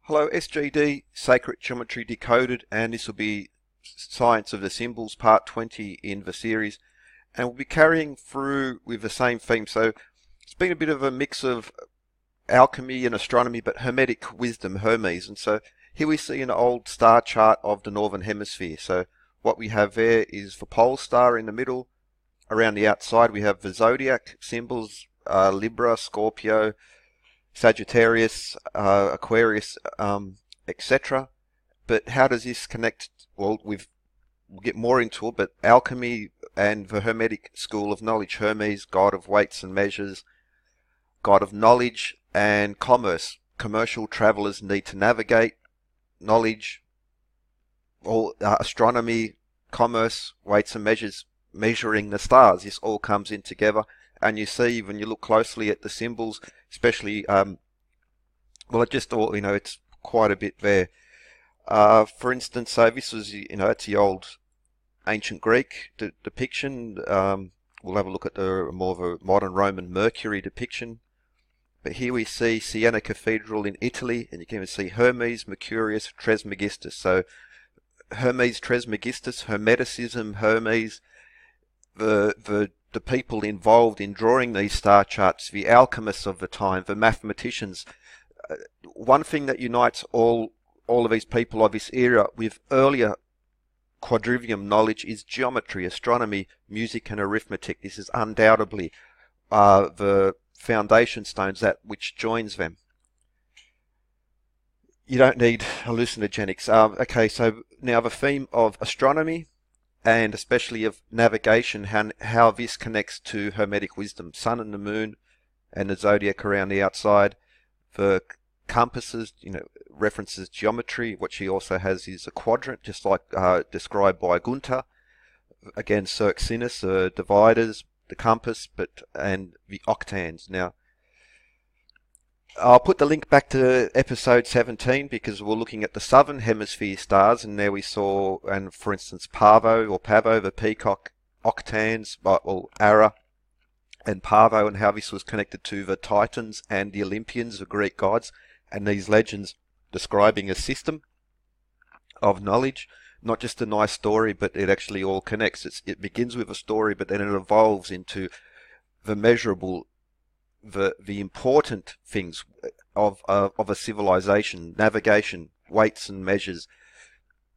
Hello SGD, Sacred Geometry Decoded, and this will be Science of the Symbols, part 20 in the series, and we'll be carrying through with the same theme. So it's been a bit of a mix of alchemy and astronomy, but Hermetic wisdom, Hermes. And so here we see an old star chart of the Northern Hemisphere. So what we have there is the pole star in the middle. Around the outside we have the zodiac symbols, Libra, Scorpio, Sagittarius, Aquarius, etc. But how does this connect? Well, we'll get more into it, but alchemy and the Hermetic school of knowledge, Hermes, god of weights and measures, god of knowledge, and commerce. Commercial travelers need to navigate knowledge, all astronomy, commerce, weights and measures, measuring the stars. This all comes in together. And you see, when you look closely at the symbols, especially, well, it just all, it's quite a bit there. For instance, so this was, it's the old ancient Greek depiction. We'll have a look at the more of a modern Roman Mercury depiction. But here we see Siena Cathedral in Italy, and you can even see Hermes, Mercurius, Trismegistus. So Hermes, Trismegistus, Hermeticism, Hermes, the people involved in drawing these star charts, the alchemists of the time, the mathematicians. One thing that unites all of these people of this era with earlier Quadrivium knowledge is geometry, astronomy, music and arithmetic. This is undoubtedly the foundation stones that which joins them. You don't need hallucinogenics. Okay, so now the theme of astronomy, and especially of navigation, how this connects to Hermetic wisdom. Sun and the moon and the zodiac around the outside. The compasses, references geometry. What she also has is a quadrant, just like described by Gunther. Again, Circinus, dividers, the compass, and the octans. Now, I'll put the link back to episode 17 because we're looking at the southern hemisphere stars, and there we saw, and for instance, Pavo, the peacock, octans, well, Ara and Pavo, and how this was connected to the Titans and the Olympians, the Greek gods, and these legends describing a system of knowledge, not just a nice story, but it actually all connects. It begins with a story, but then it evolves into the measurable, the important things of a civilization, navigation, weights and measures,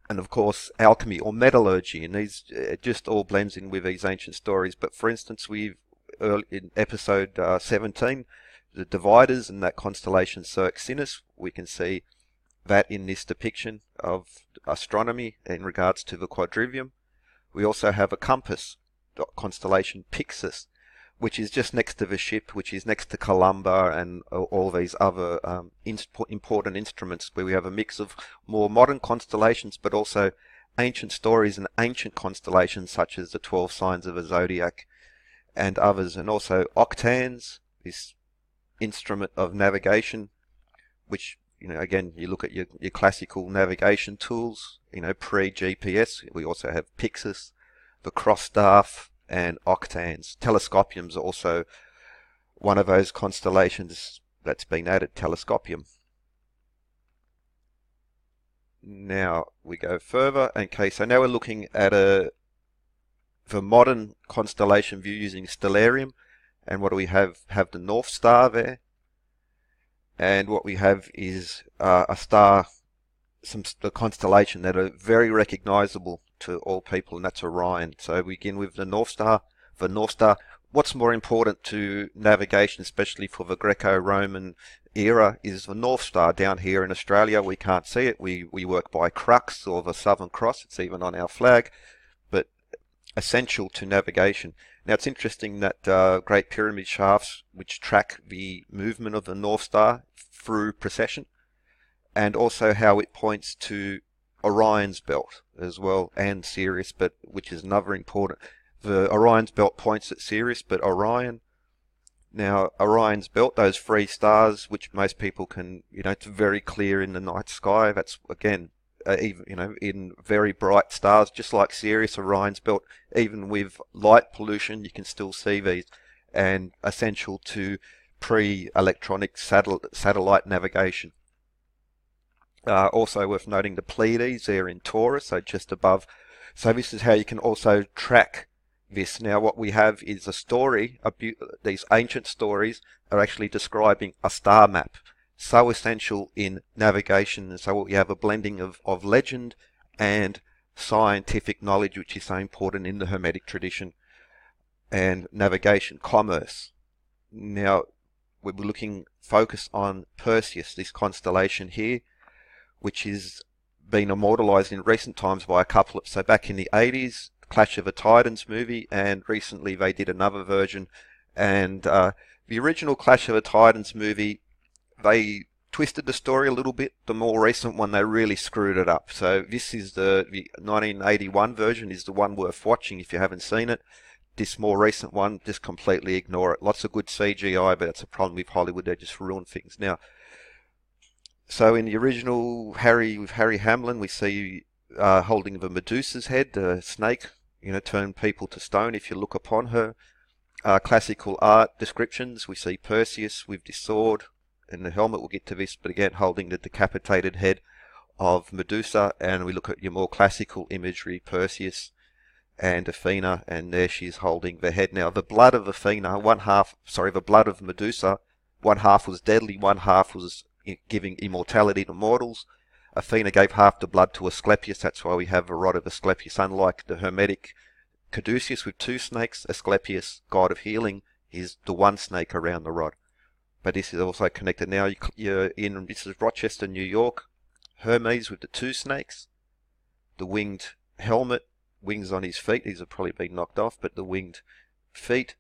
and of course alchemy or metallurgy, and these it just all blends in with these ancient stories. But for instance, in episode 17, the dividers and that constellation Circinus, we can see that in this depiction of astronomy in regards to the Quadrivium. We also have a compass, the constellation Pyxis, which is just next to the ship, which is next to Columba and all these other important instruments, where we have a mix of more modern constellations, but also ancient stories and ancient constellations, such as the 12 signs of the zodiac and others. And also octans, this instrument of navigation, which, again, you look at your classical navigation tools, pre-GPS. We also have Pyxis, the cross staff, and octans. Telescopium's also one of those constellations that's been added, telescopium. Now we go further. Okay, so now we're looking at the modern constellation view using stellarium. And what do we have? Have the North Star there. And what we have is a star, the constellation that are very recognizable to all people, and that's Orion. So we begin with the North Star. The North Star, what's more important to navigation, especially for the Greco Roman era, is the North Star. Down here in Australia we can't see it. We work by crux or the Southern Cross. It's even on our flag, but essential to navigation. Now it's interesting that Great Pyramid shafts, which track the movement of the North Star through precession, and also how it points to Orion's belt as well, and Sirius, but which is another important. The Orion's belt points at Sirius, but Orion. Now Orion's belt, those three stars, which most people can, it's very clear in the night sky. That's again, even in very bright stars, just like Sirius, Orion's belt. Even with light pollution, you can still see these, and essential to pre-electronic satellite navigation. Also worth noting the Pleiades, they're in Taurus, so just above. So this is how you can also track this. Now what we have is a story, these ancient stories are actually describing a star map. So essential in navigation, and so we have a blending of legend and scientific knowledge, which is so important in the Hermetic tradition, and navigation, commerce. Now we're looking focus on Perseus, this constellation here, which is been immortalized in recent times by a couple of, so back in the 80s, Clash of the Titans movie, and recently they did another version. And the original Clash of the Titans movie, they twisted the story a little bit. The more recent one, they really screwed it up. So this is the 1981 version, is the one worth watching if you haven't seen it. This more recent one, just completely ignore it. Lots of good CGI, but that's a problem with Hollywood. They just ruin things. Now, so in the original with Harry Hamlin, we see holding the Medusa's head, the snake, turn people to stone if you look upon her. Classical art descriptions, we see Perseus with the sword and the helmet. We'll get to this, but again, holding the decapitated head of Medusa. And we look at your more classical imagery, Perseus and Athena, and there she's holding the head. Now, the blood of Athena, the blood of Medusa, one half was deadly, one half was giving immortality to mortals. Athena gave half the blood to Asclepius, that's why we have a rod of Asclepius. Unlike the Hermetic Caduceus with two snakes, Asclepius, god of healing, is the one snake around the rod. But this is also connected. Now this is Rochester, New York. Hermes with the two snakes, the winged helmet, wings on his feet, these have probably been knocked off, but the winged feet,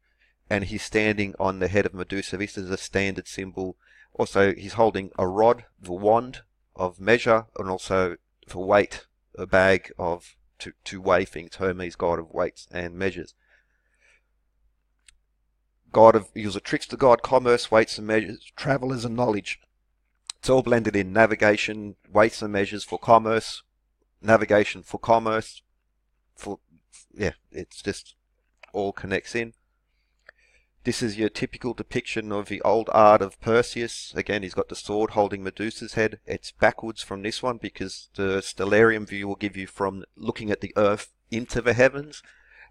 and he's standing on the head of Medusa. This is a standard symbol. Also, he's holding a rod, the wand of measure, and also the weight, a bag of to weigh things. Hermes, god of weights and measures. He was a trickster god, commerce, weights and measures, travelers and knowledge. It's all blended in. Navigation, weights and measures for commerce, navigation for commerce. It's just all connects in. This is your typical depiction of the old art of Perseus. Again, he's got the sword holding Medusa's head. It's backwards from this one because the stellarium view will give you from looking at the Earth into the heavens,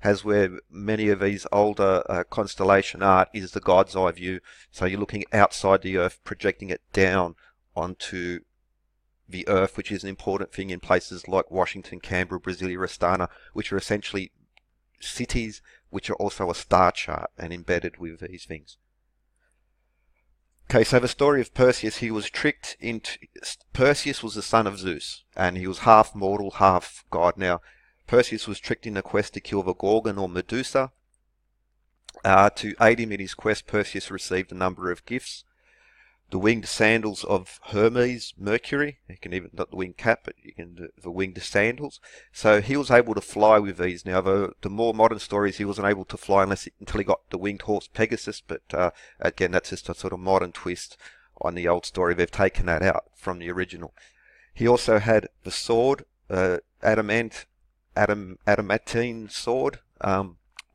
as where many of these older constellation art is the God's eye view. So you're looking outside the Earth, projecting it down onto the Earth, which is an important thing in places like Washington, Canberra, Brasilia, Astana, which are essentially cities which are also a star chart and embedded with these things. Okay, so the story of Perseus, he was tricked into... Perseus was the son of Zeus, and he was half mortal, half god. Now, Perseus was tricked in a quest to kill the Gorgon or Medusa. To aid him in his quest, Perseus received a number of gifts. The winged sandals of Hermes, Mercury. You can even, not the winged cap, but you can do the winged sandals. So he was able to fly with these. Now, the more modern stories, he wasn't able to fly until he got the winged horse Pegasus. But again, that's just a sort of modern twist on the old story. They've taken that out from the original. He also had the sword, adamantine sword,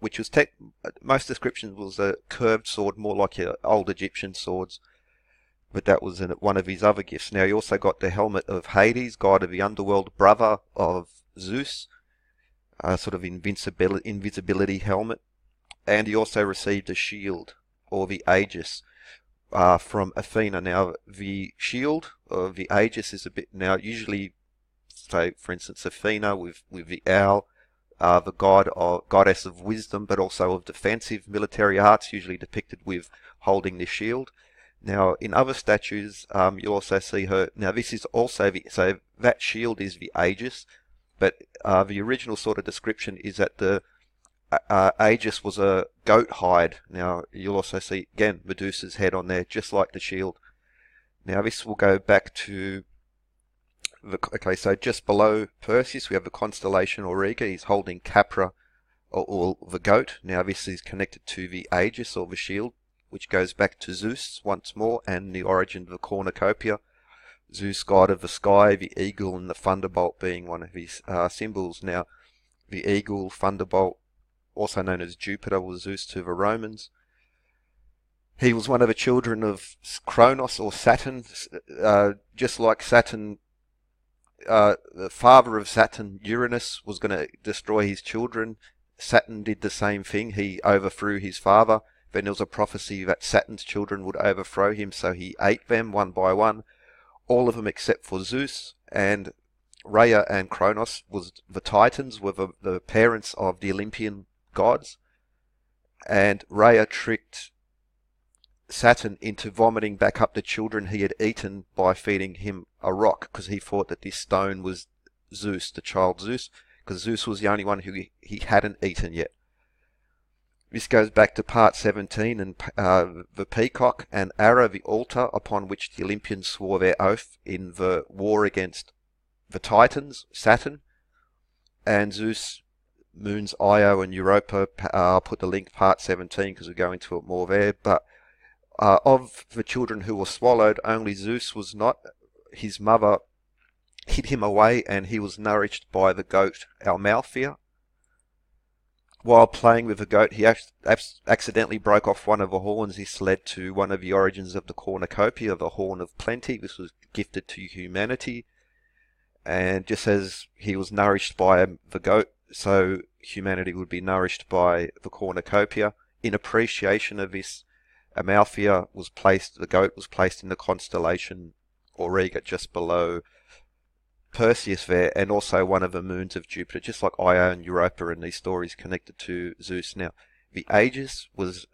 which was most descriptions was a curved sword, more like your old Egyptian swords. But that was one of his other gifts. Now he also got the helmet of Hades, god of the underworld, brother of Zeus, sort of invisibility helmet. And he also received a shield, or the Aegis, from Athena. Now the shield, or the Aegis, is a bit, now usually, say for instance Athena with the owl, the goddess of wisdom, but also of defensive military arts, usually depicted with holding the shield. Now, in other statues, you'll also see her. Now, this is also so that shield is the Aegis, but the original sort of description is that the Aegis was a goat hide. Now, you'll also see again Medusa's head on there, just like the shield. Now, this will go back to okay. So just below Perseus, we have the constellation Auriga. He's holding Capra, or the goat. Now, this is connected to the Aegis or the shield, which goes back to Zeus once more, and the origin of the cornucopia. Zeus, god of the sky, the eagle and the thunderbolt being one of his symbols. Now, the eagle, thunderbolt, also known as Jupiter, was Zeus to the Romans. He was one of the children of Kronos or Saturn, just like Saturn the father of Saturn, Uranus, was going to destroy his children. Saturn did the same thing. He overthrew his father. Then there was a prophecy that Saturn's children would overthrow him, so he ate them one by one, all of them except for Zeus. And Rhea and Kronos was the Titans, were the parents of the Olympian gods. And Rhea tricked Saturn into vomiting back up the children he had eaten by feeding him a rock, because he thought that this stone was Zeus, the child Zeus, because Zeus was the only one who he hadn't eaten yet. This goes back to part 17, and the peacock and Ara, the altar upon which the Olympians swore their oath in the war against the Titans, Saturn, and Zeus, moons Io and Europa. I'll put the link part 17 because we'll go into it more there. But of the children who were swallowed, only Zeus was not. His mother hid him away, and he was nourished by the goat Hemisphere. While playing with the goat, he accidentally broke off one of the horns. This led to one of the origins of the cornucopia, the horn of plenty. This was gifted to humanity. And just as he was nourished by the goat, so humanity would be nourished by the cornucopia. In appreciation of this, Amalthea was placed, the goat was placed in the constellation Auriga, just below Perseus there, and also one of the moons of Jupiter, just like Io and Europa in these stories connected to Zeus. Now, the Aegis was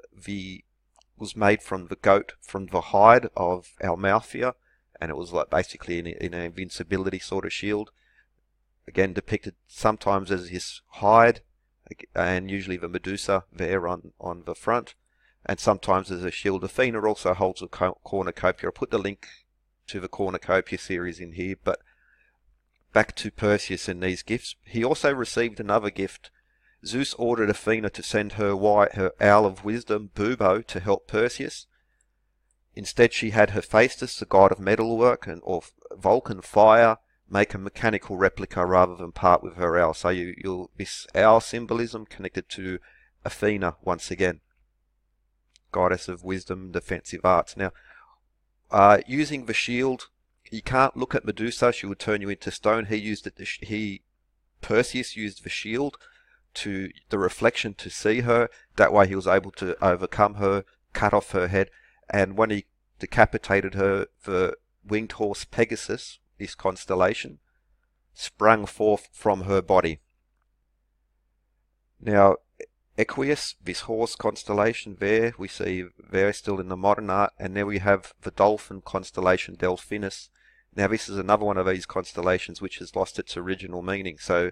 made from the goat, from the hide of Amalthea, and it was like basically in an invincibility sort of shield. Again, depicted sometimes as his hide, and usually the Medusa there on the front, and sometimes as a shield. Athena also holds a cornucopia. I'll put the link to the cornucopia series in here, but back to Perseus and these gifts. He also received another gift. Zeus ordered Athena to send her owl of wisdom, Bubo, to help Perseus. Instead, she had Hephaestus, the god of metalwork, or Vulcan fire, make a mechanical replica rather than part with her owl. So this owl symbolism connected to Athena once again, goddess of wisdom, defensive arts. Now, using the shield, you can't look at Medusa; she would turn you into stone. Perseus used the shield to the reflection to see her. That way, he was able to overcome her, cut off her head, and when he decapitated her, the winged horse Pegasus, this constellation, sprung forth from her body. Now, Equus, this horse constellation there, we see there still in the modern art, and there we have the dolphin constellation Delphinus. Now, this is another one of these constellations which has lost its original meaning. So,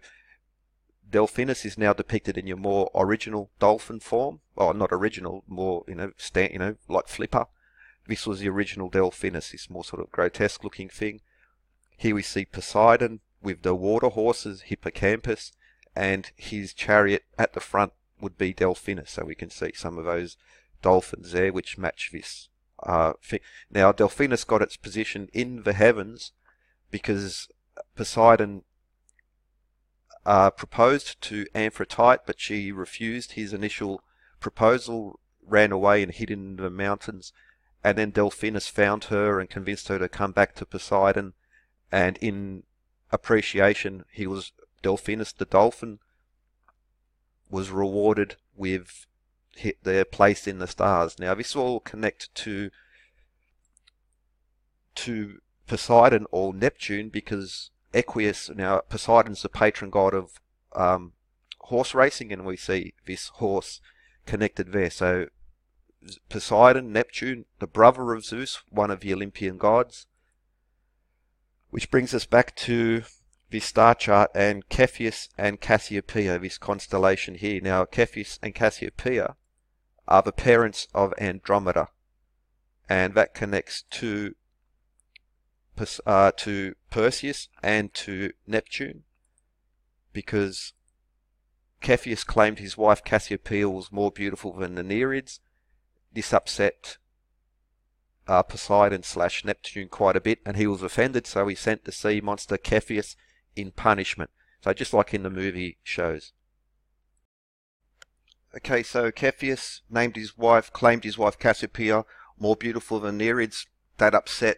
Delphinus is now depicted in your more original dolphin form. Well, not original, more, like Flipper. This was the original Delphinus, this more sort of grotesque looking thing. Here we see Poseidon with the water horses, Hippocampus, and his chariot at the front would be Delphinus. So we can see some of those dolphins there which match this thing. Now, Delphinus got its position in the heavens because Poseidon proposed to Amphitrite, but she refused his initial proposal, ran away and hid in the mountains, and then Delphinus found her and convinced her to come back to Poseidon, and in appreciation, Delphinus the dolphin was rewarded with their place in the stars. Now, this will connect to Poseidon or Neptune, because Equus, now Poseidon's the patron god of horse racing, and we see this horse connected there. So Poseidon, Neptune, the brother of Zeus, one of the Olympian gods. Which brings us back to this star chart and Cepheus and Cassiopeia, this constellation here. Now, Cepheus and Cassiopeia are the parents of Andromeda, and that connects to Perseus and to Neptune, because Cepheus claimed his wife Cassiopeia was more beautiful than the Nereids. This upset Poseidon / Neptune quite a bit, and he was offended, so he sent the sea monster Cepheus in punishment. So just like in the movie shows. Okay, so Cepheus claimed his wife Cassiopeia more beautiful than Nereids. That upset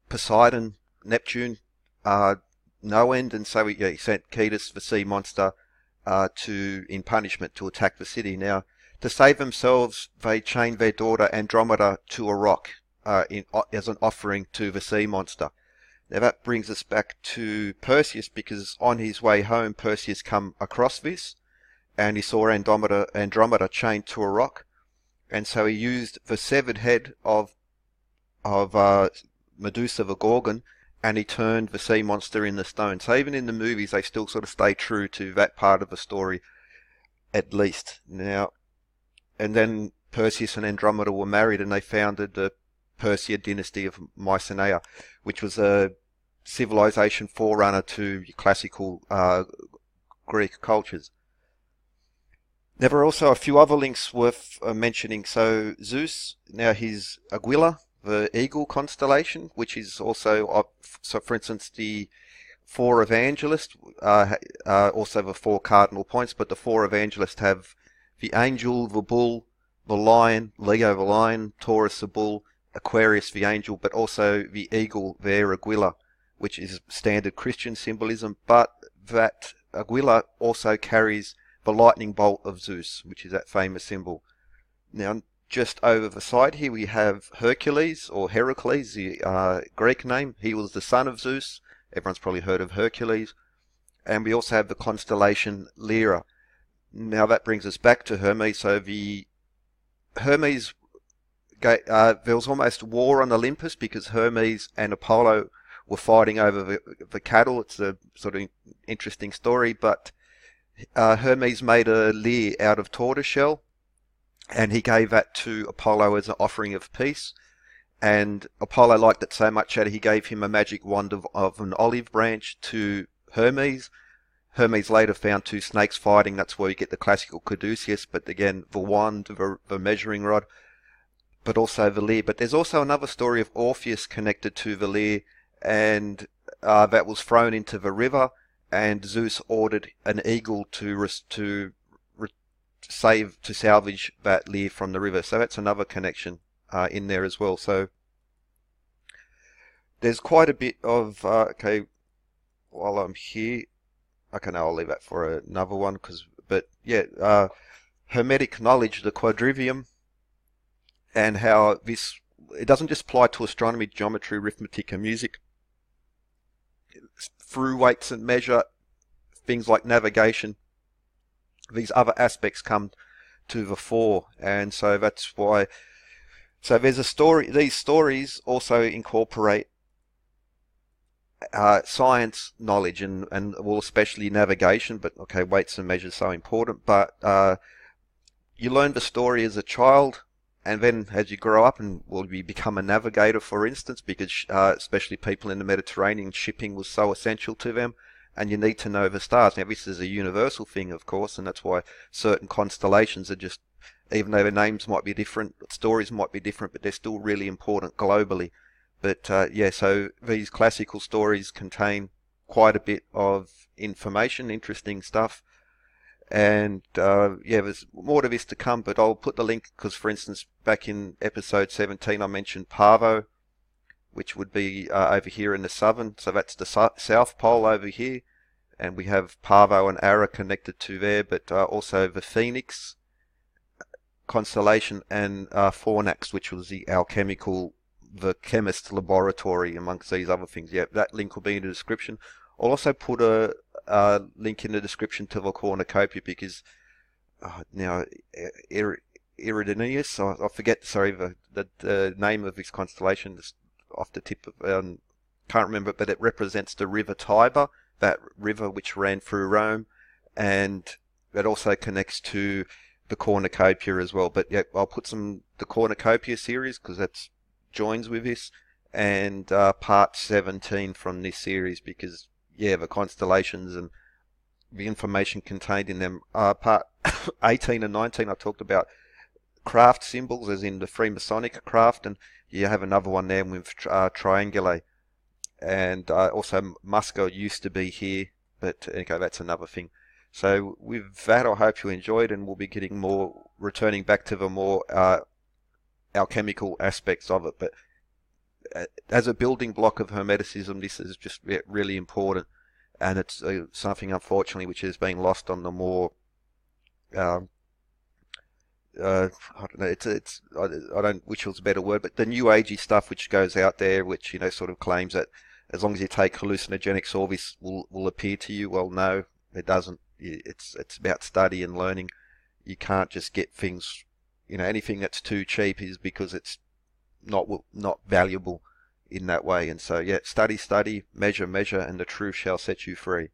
Poseidon, Neptune, no end, and so he sent Cetus, the sea monster, in punishment to attack the city. Now, to save themselves, they chained their daughter Andromeda to a rock as an offering to the sea monster. Now that brings us back to Perseus, because on his way home, Perseus come across this, and he saw Andromeda chained to a rock, and so he used the severed head of Medusa the Gorgon, and he turned the sea monster in the stone. So even in the movies, they still sort of stay true to that part of the story, at least. Now, and then Perseus and Andromeda were married, and they founded the Perseid dynasty of Mycenae, which was a civilization forerunner to classical Greek cultures. There are also a few other links worth mentioning. So Zeus, now his Aquila, the eagle constellation, which is also, so for instance, the four evangelists, also the four cardinal points, but the four evangelists have the angel, the bull, the lion, Leo the lion, Taurus the bull, Aquarius the angel, but also the eagle, their Aquila, which is standard Christian symbolism, but that Aquila also carries the lightning bolt of Zeus, which is that famous symbol. Now, just over the side here we have Hercules, or Heracles, the Greek name. He was the son of Zeus. Everyone's probably heard of Hercules. And we also have the constellation Lyra. Now that brings us back to Hermes. So the Hermes, there was almost war on Olympus because Hermes and Apollo were fighting over the cattle. It's a sort of interesting story, but Hermes made a lyre out of tortoiseshell, and he gave that to Apollo as an offering of peace. And Apollo liked it so much that he gave him a magic wand of an olive branch to Hermes. Hermes later found two snakes fighting. That's where you get the classical caduceus, but again, the wand, the measuring rod, but also the lyre. But there's also another story of Orpheus connected to the lyre, and that was thrown into the river, and Zeus ordered an eagle to salvage that lyre from the river. So that's another connection in there as well. So there's quite a bit of okay. While I'm here, okay, now I'll leave that for another one. But yeah, Hermetic knowledge, the Quadrivium, and how it doesn't just apply to astronomy, geometry, arithmetic, and music. Through weights and measure, things like navigation, these other aspects come to the fore, and so that's why. So there's a story. These stories also incorporate science knowledge and well, especially navigation. But okay, weights and measures are so important. But you learn the story as a child, and then as you grow up and you become a navigator, for instance, because especially people in the Mediterranean, shipping was so essential to them. And you need to know the stars. Now, this is a universal thing, of course, and that's why certain constellations are just, even though their names might be different, stories might be different, but they're still really important globally. But yeah, so these classical stories contain quite a bit of information, interesting stuff. And yeah, there's more to this to come, but I'll put the link because, for instance, back in episode 17, I mentioned Parvo, which would be over here in the southern, so that's the south pole over here, and we have Parvo and Ara connected to there, but also the Phoenix constellation and Fornax, which was the alchemical, the chemist's laboratory, amongst these other things. Yeah, that link will be in the description. I'll also put a link in the description to the cornucopia because now Iridineus, I forget, sorry, the name of this constellation is off the tip of, can't remember, but it represents the river Tiber, that river which ran through Rome, and that also connects to the cornucopia as well. But yeah, I'll put the cornucopia series because that joins with this, and part 17 from this series because yeah, the constellations and the information contained in them. Part 18 and 19 I talked about craft symbols, as in the Freemasonic craft, and you have another one there with triangulae, and also Musca used to be here, but okay, that's another thing. So with that, I hope you enjoyed, and we'll be getting returning back to the more alchemical aspects of it. But as a building block of Hermeticism, this is just really important, and it's something, unfortunately, which is being lost on the more um, I don't know. I don't which was a better word, but the new agey stuff which goes out there, which sort of claims that as long as you take hallucinogenics, all this will appear to you. Well, no, it doesn't. It's about study and learning. You can't just get things. Anything that's too cheap is because it's not valuable in that way. And so, yeah, study, measure, and the truth shall set you free.